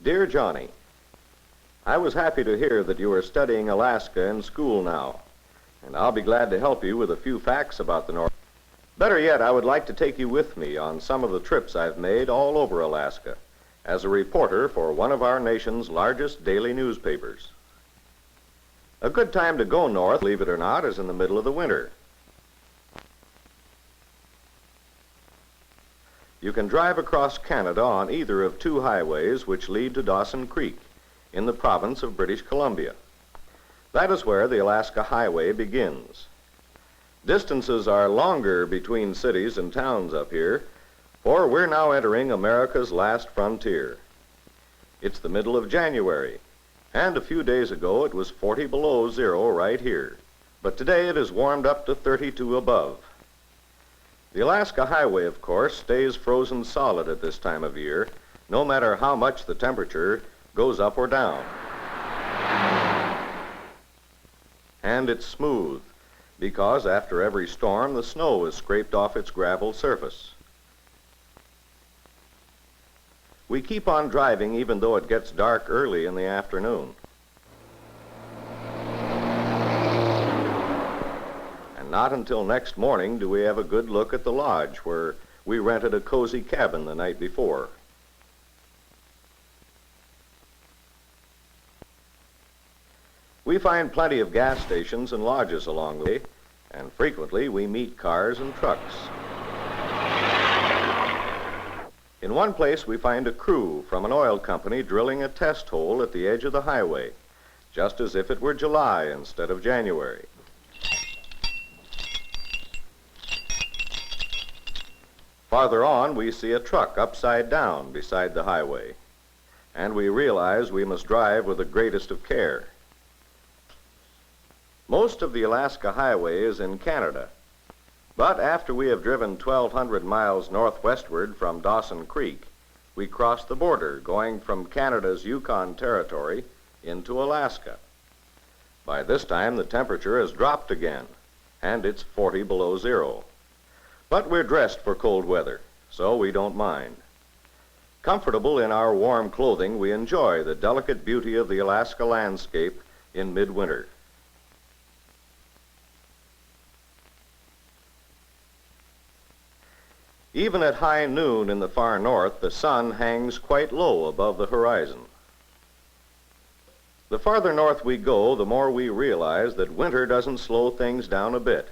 Dear Johnny, I was happy to hear that you are studying Alaska in school now, and I'll be glad to help you with a few facts about the North. Better yet, I would like to take you with me on some of the trips I've made all over Alaska as a reporter for one of our nation's largest daily newspapers. A good time to go north, believe it or not, is in the middle of the winter. You can drive across Canada on either of two highways which lead to Dawson Creek in the province of British Columbia. That is where the Alaska Highway begins. Distances are longer between cities and towns up here, for we're now entering America's last frontier. It's the middle of January, and a few days ago it was 40 below zero right here, but today it has warmed up to 32 above. The Alaska Highway, of course, stays frozen solid at this time of year, no matter how much the temperature goes up or down. And it's smooth, because after every storm, the snow is scraped off its gravel surface. We keep on driving even though it gets dark early in the afternoon. And not until next morning do we have a good look at the lodge where we rented a cozy cabin the night before. We find plenty of gas stations and lodges along the way, and frequently we meet cars and trucks. In one place we find a crew from an oil company drilling a test hole at the edge of the highway, just as if it were July instead of January. Farther on we see a truck upside down beside the highway, and we realize we must drive with the greatest of care. Most of the Alaska Highway is in Canada, but after we have driven 1,200 miles northwestward from Dawson Creek, we cross the border going from Canada's Yukon Territory into Alaska. By this time the temperature has dropped again, and it's 40 below zero. But we're dressed for cold weather, so we don't mind. Comfortable in our warm clothing, we enjoy the delicate beauty of the Alaska landscape in midwinter. Even at high noon in the far north, the sun hangs quite low above the horizon. The farther north we go, the more we realize that winter doesn't slow things down a bit.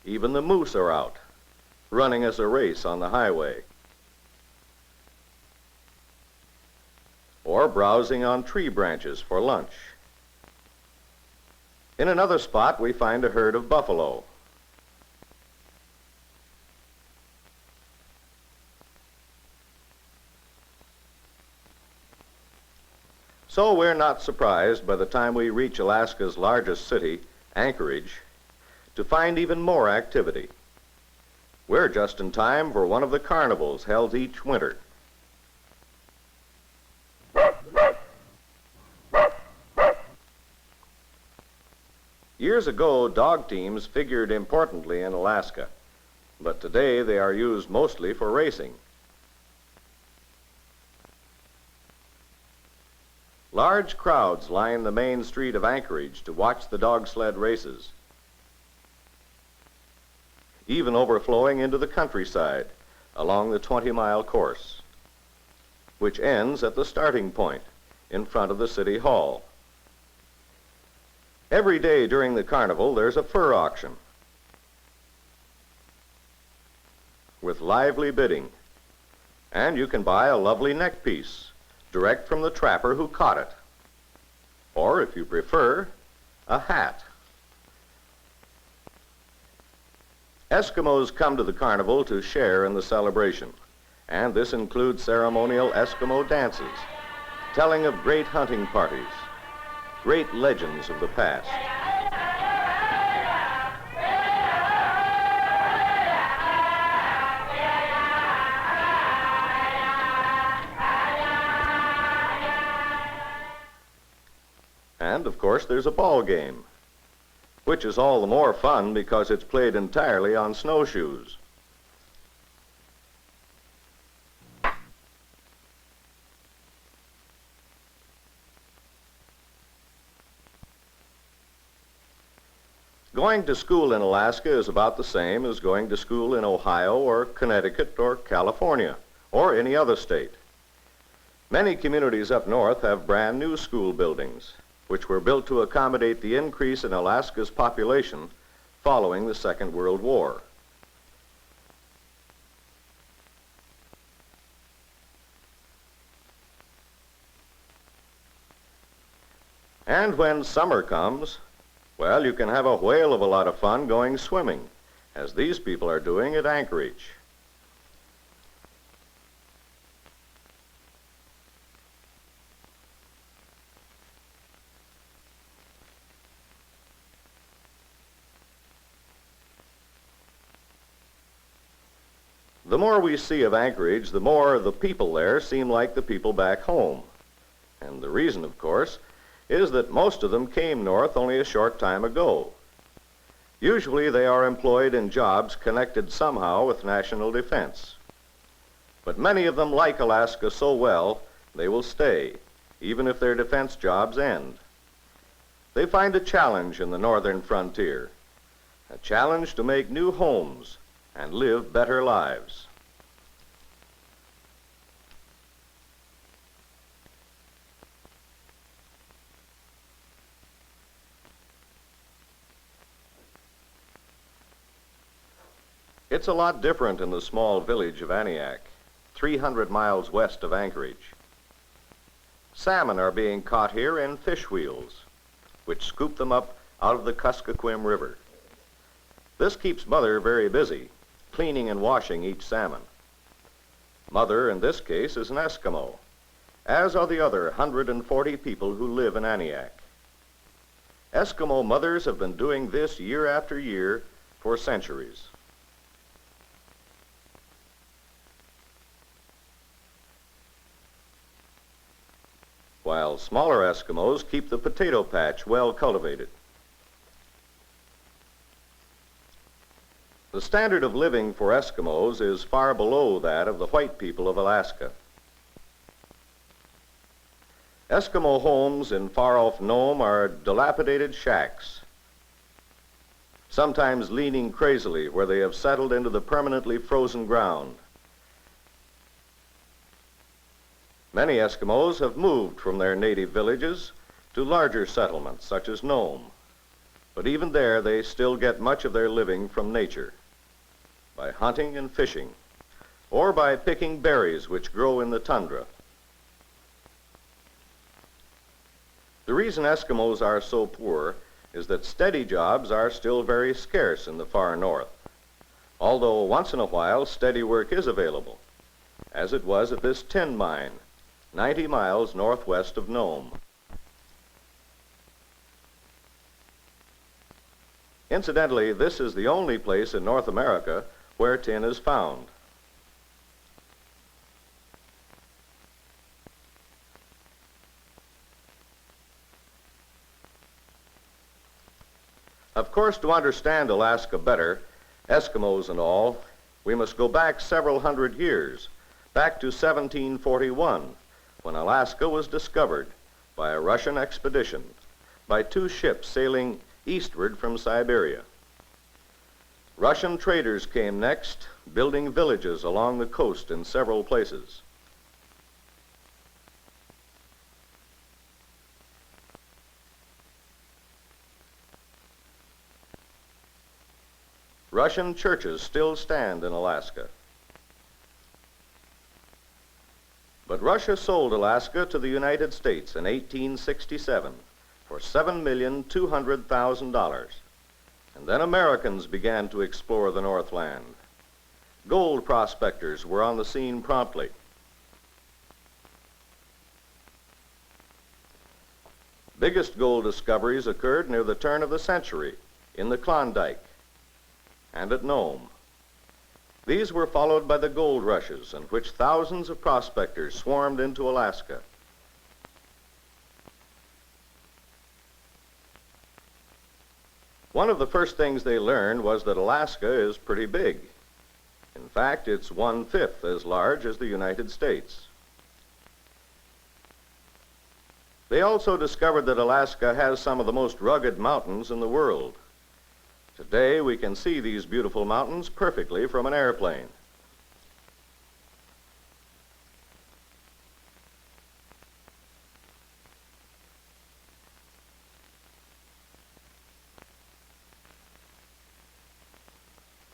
Even the moose are out, running us a race on the highway, or browsing on tree branches for lunch. In another spot, we find a herd of buffalo. So we're not surprised by the time we reach Alaska's largest city, Anchorage, to find even more activity. We're just in time for one of the carnivals held each winter. Years ago, dog teams figured importantly in Alaska, but today they are used mostly for racing. Large crowds line the main street of Anchorage to watch the dog sled races, even overflowing into the countryside along the 20-mile course, which ends at the starting point in front of the City Hall. Every day during the carnival, there's a fur auction with lively bidding, and you can buy a lovely neck piece direct from the trapper who caught it, or if you prefer, a hat. Eskimos come to the carnival to share in the celebration, and this includes ceremonial Eskimo dances, telling of great hunting parties, great legends of the past. And, of course, there's a ball game, which is all the more fun because it's played entirely on snowshoes. Going to school in Alaska is about the same as going to school in Ohio or Connecticut or California or any other state. Many communities up north have brand new school buildings, which were built to accommodate the increase in Alaska's population following the Second World War. And when summer comes, well, you can have a whale of a lot of fun going swimming, as these people are doing at Anchorage. The more we see of Anchorage, the more the people there seem like the people back home. And the reason, of course, is that most of them came north only a short time ago. Usually they are employed in jobs connected somehow with national defense. But many of them like Alaska so well, they will stay, even if their defense jobs end. They find a challenge in the northern frontier, a challenge to make new homes and live better lives. It's a lot different in the small village of Aniak, 300 miles west of Anchorage. Salmon are being caught here in fish wheels, which scoop them up out of the Kuskokwim River. This keeps Mother very busy, cleaning and washing each salmon. Mother, in this case, is an Eskimo, as are the other 140 people who live in Aniak. Eskimo mothers have been doing this year after year for centuries. While smaller Eskimos keep the potato patch well cultivated. The standard of living for Eskimos is far below that of the white people of Alaska. Eskimo homes in far-off Nome are dilapidated shacks, sometimes leaning crazily where they have settled into the permanently frozen ground. Many Eskimos have moved from their native villages to larger settlements such as Nome, but even there they still get much of their living from nature, by hunting and fishing, or by picking berries which grow in the tundra. The reason Eskimos are so poor is that steady jobs are still very scarce in the far north, although once in a while steady work is available, as it was at this tin mine, 90 miles northwest of Nome. Incidentally, this is the only place in North America where tin is found. Of course, to understand Alaska better, Eskimos and all, we must go back several hundred years, back to 1741, when Alaska was discovered by a Russian expedition, by two ships sailing eastward from Siberia. Russian traders came next, building villages along the coast in several places. Russian churches still stand in Alaska. But Russia sold Alaska to the United States in 1867 for $7,200,000. And then Americans began to explore the Northland. Gold prospectors were on the scene promptly. Biggest gold discoveries occurred near the turn of the century in the Klondike and at Nome. These were followed by the gold rushes in which thousands of prospectors swarmed into Alaska. One of the first things they learned was that Alaska is pretty big. In fact, it's 1/5 as large as the United States. They also discovered that Alaska has some of the most rugged mountains in the world. Today we can see these beautiful mountains perfectly from an airplane.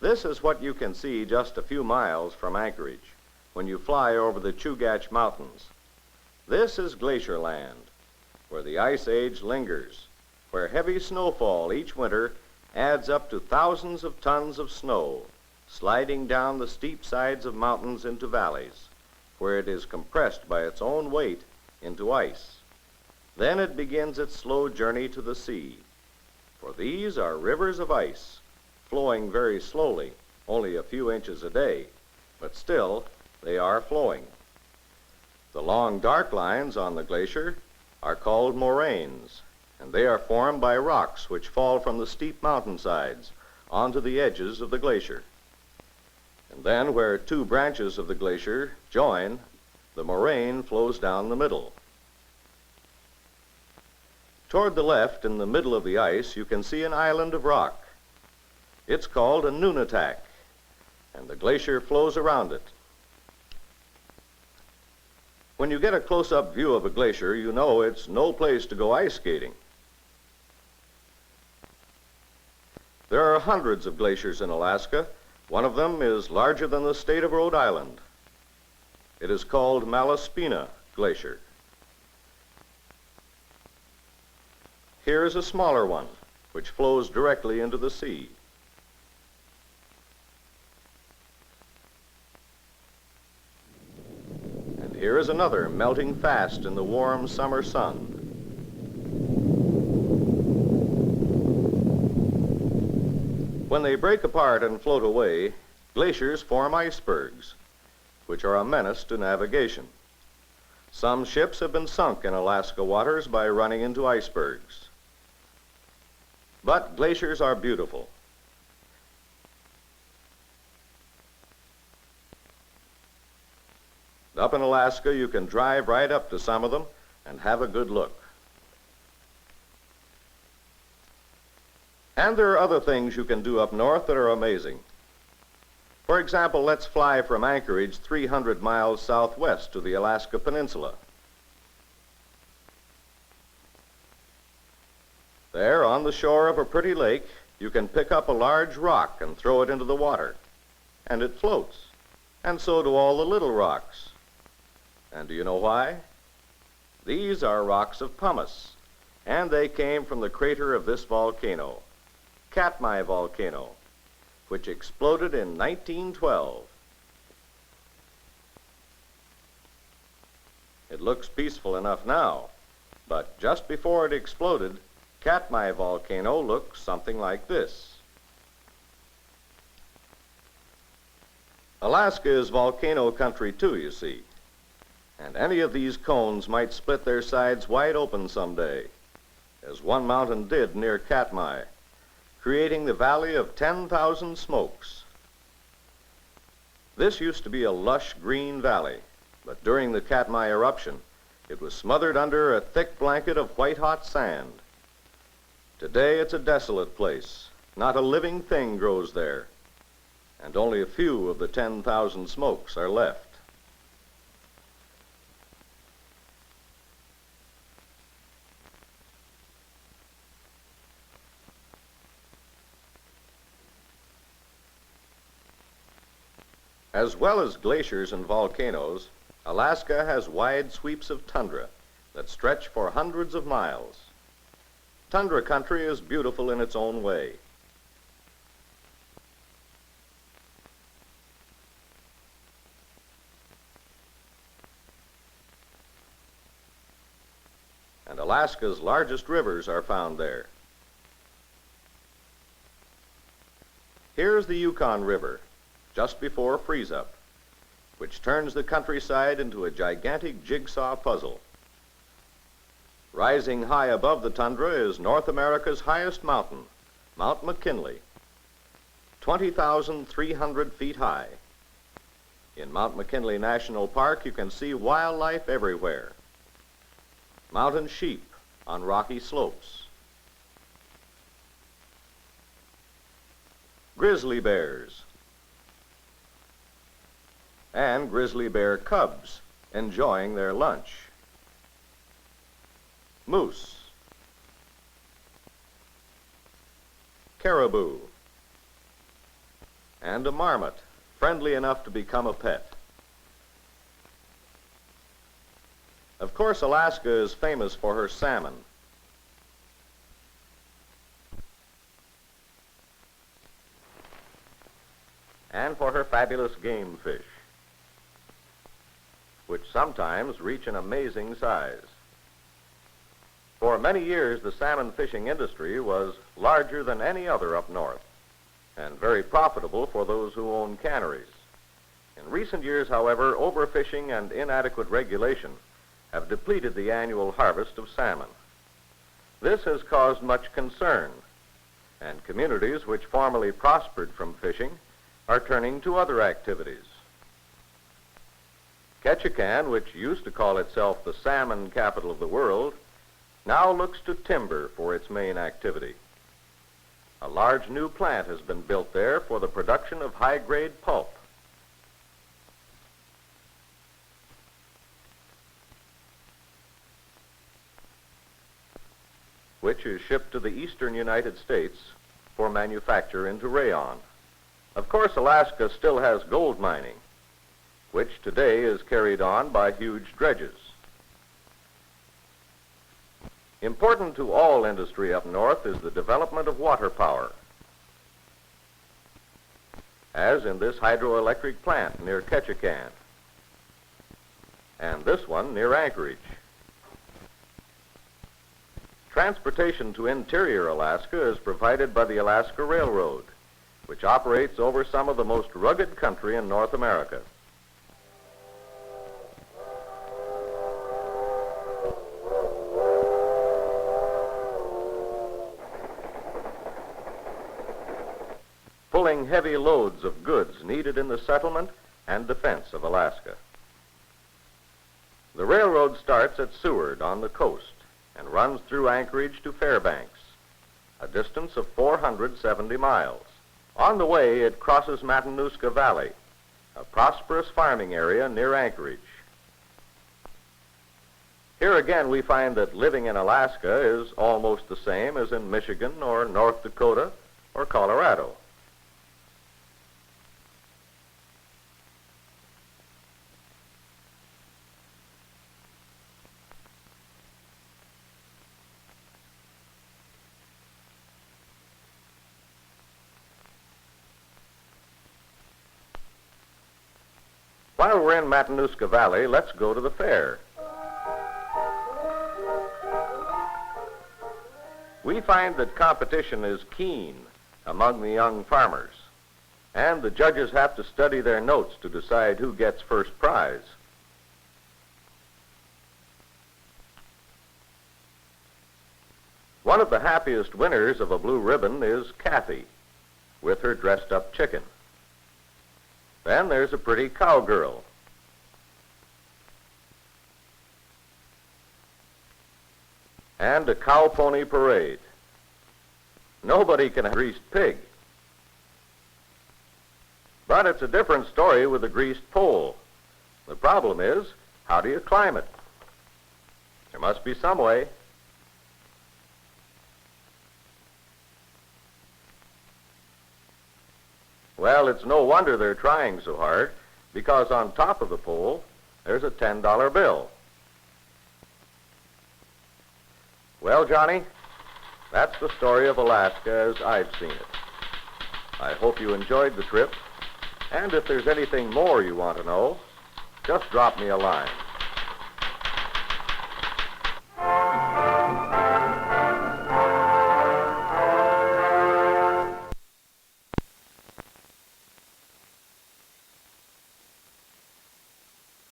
This is what you can see just a few miles from Anchorage when you fly over the Chugach Mountains. This is Glacier Land, where the Ice Age lingers, where heavy snowfall each winter adds up to thousands of tons of snow, sliding down the steep sides of mountains into valleys, where it is compressed by its own weight into ice. Then it begins its slow journey to the sea, for these are rivers of ice, flowing very slowly, only a few inches a day, but still they are flowing. The long dark lines on the glacier are called moraines, and they are formed by rocks which fall from the steep mountainsides onto the edges of the glacier. And then where two branches of the glacier join, the moraine flows down the middle. Toward the left, in the middle of the ice, you can see an island of rock. It's called a nunatak, and the glacier flows around it. When you get a close-up view of a glacier, you know it's no place to go ice skating. There are hundreds of glaciers in Alaska. One of them is larger than the state of Rhode Island. It is called Malaspina Glacier. Here is a smaller one, which flows directly into the sea. And here is another melting fast in the warm summer sun. When they break apart and float away, glaciers form icebergs, which are a menace to navigation. Some ships have been sunk in Alaska waters by running into icebergs. But glaciers are beautiful. Up in Alaska, you can drive right up to some of them and have a good look. And there are other things you can do up north that are amazing. For example, let's fly from Anchorage 300 miles southwest to the Alaska Peninsula. There, on the shore of a pretty lake, you can pick up a large rock and throw it into the water, and it floats, and so do all the little rocks. And do you know why? These are rocks of pumice, and they came from the crater of this volcano, Katmai Volcano, which exploded in 1912. It looks peaceful enough now, but just before it exploded, Katmai Volcano looked something like this. Alaska is volcano country too, you see, and any of these cones might split their sides wide open someday, as one mountain did near Katmai, creating the Valley of 10,000 Smokes. This used to be a lush green valley, but during the Katmai eruption, it was smothered under a thick blanket of white-hot sand. Today it's a desolate place. Not a living thing grows there, and only a few of the 10,000 Smokes are left. As well as glaciers and volcanoes, Alaska has wide sweeps of tundra that stretch for hundreds of miles. Tundra country is beautiful in its own way. And Alaska's largest rivers are found there. Here's the Yukon River, just before freeze-up, which turns the countryside into a gigantic jigsaw puzzle. Rising high above the tundra is North America's highest mountain, Mount McKinley, 20,300 feet high. In Mount McKinley National Park, you can see wildlife everywhere. Mountain sheep on rocky slopes. grizzly bears, and grizzly bear cubs enjoying their lunch, moose, caribou, and a marmot, friendly enough to become a pet. Of course, Alaska is famous for her salmon. And for her fabulous game fish, which sometimes reach an amazing size. For many years, the salmon fishing industry was larger than any other up north, and very profitable for those who own canneries. In recent years, however, overfishing and inadequate regulation have depleted the annual harvest of salmon. This has caused much concern, and communities which formerly prospered from fishing are turning to other activities. Ketchikan, which used to call itself the salmon capital of the world, now looks to timber for its main activity. A large new plant has been built there for the production of high-grade pulp. Which is shipped to the eastern United States for manufacture into rayon. Of course, Alaska still has gold mining, which today is carried on by huge dredges. Important to all industry up north is the development of water power, as in this hydroelectric plant near Ketchikan, and this one near Anchorage. Transportation to interior Alaska is provided by the Alaska Railroad, which operates over some of the most rugged country in North America. Pulling heavy loads of goods needed in the settlement and defense of Alaska. The railroad starts at Seward on the coast and runs through Anchorage to Fairbanks, a distance of 470 miles. On the way, it crosses Matanuska Valley, a prosperous farming area near Anchorage. Here again, we find that living in Alaska is almost the same as in Michigan or North Dakota or Colorado. While we're in Matanuska Valley, let's go to the fair. We find that competition is keen among the young farmers, and the judges have to study their notes to decide who gets first prize. One of the happiest winners of a blue ribbon is Kathy, with her dressed-up chicken. Then there's a pretty cowgirl. And a cow pony parade. Nobody can have a greased pig. But it's a different story with a greased pole. The problem is, how do you climb it? There must be some way. Well, it's no wonder they're trying so hard, because on top of the pole, there's a $10 bill. Well, Johnny, that's the story of Alaska as I've seen it. I hope you enjoyed the trip, and if there's anything more you want to know, just drop me a line.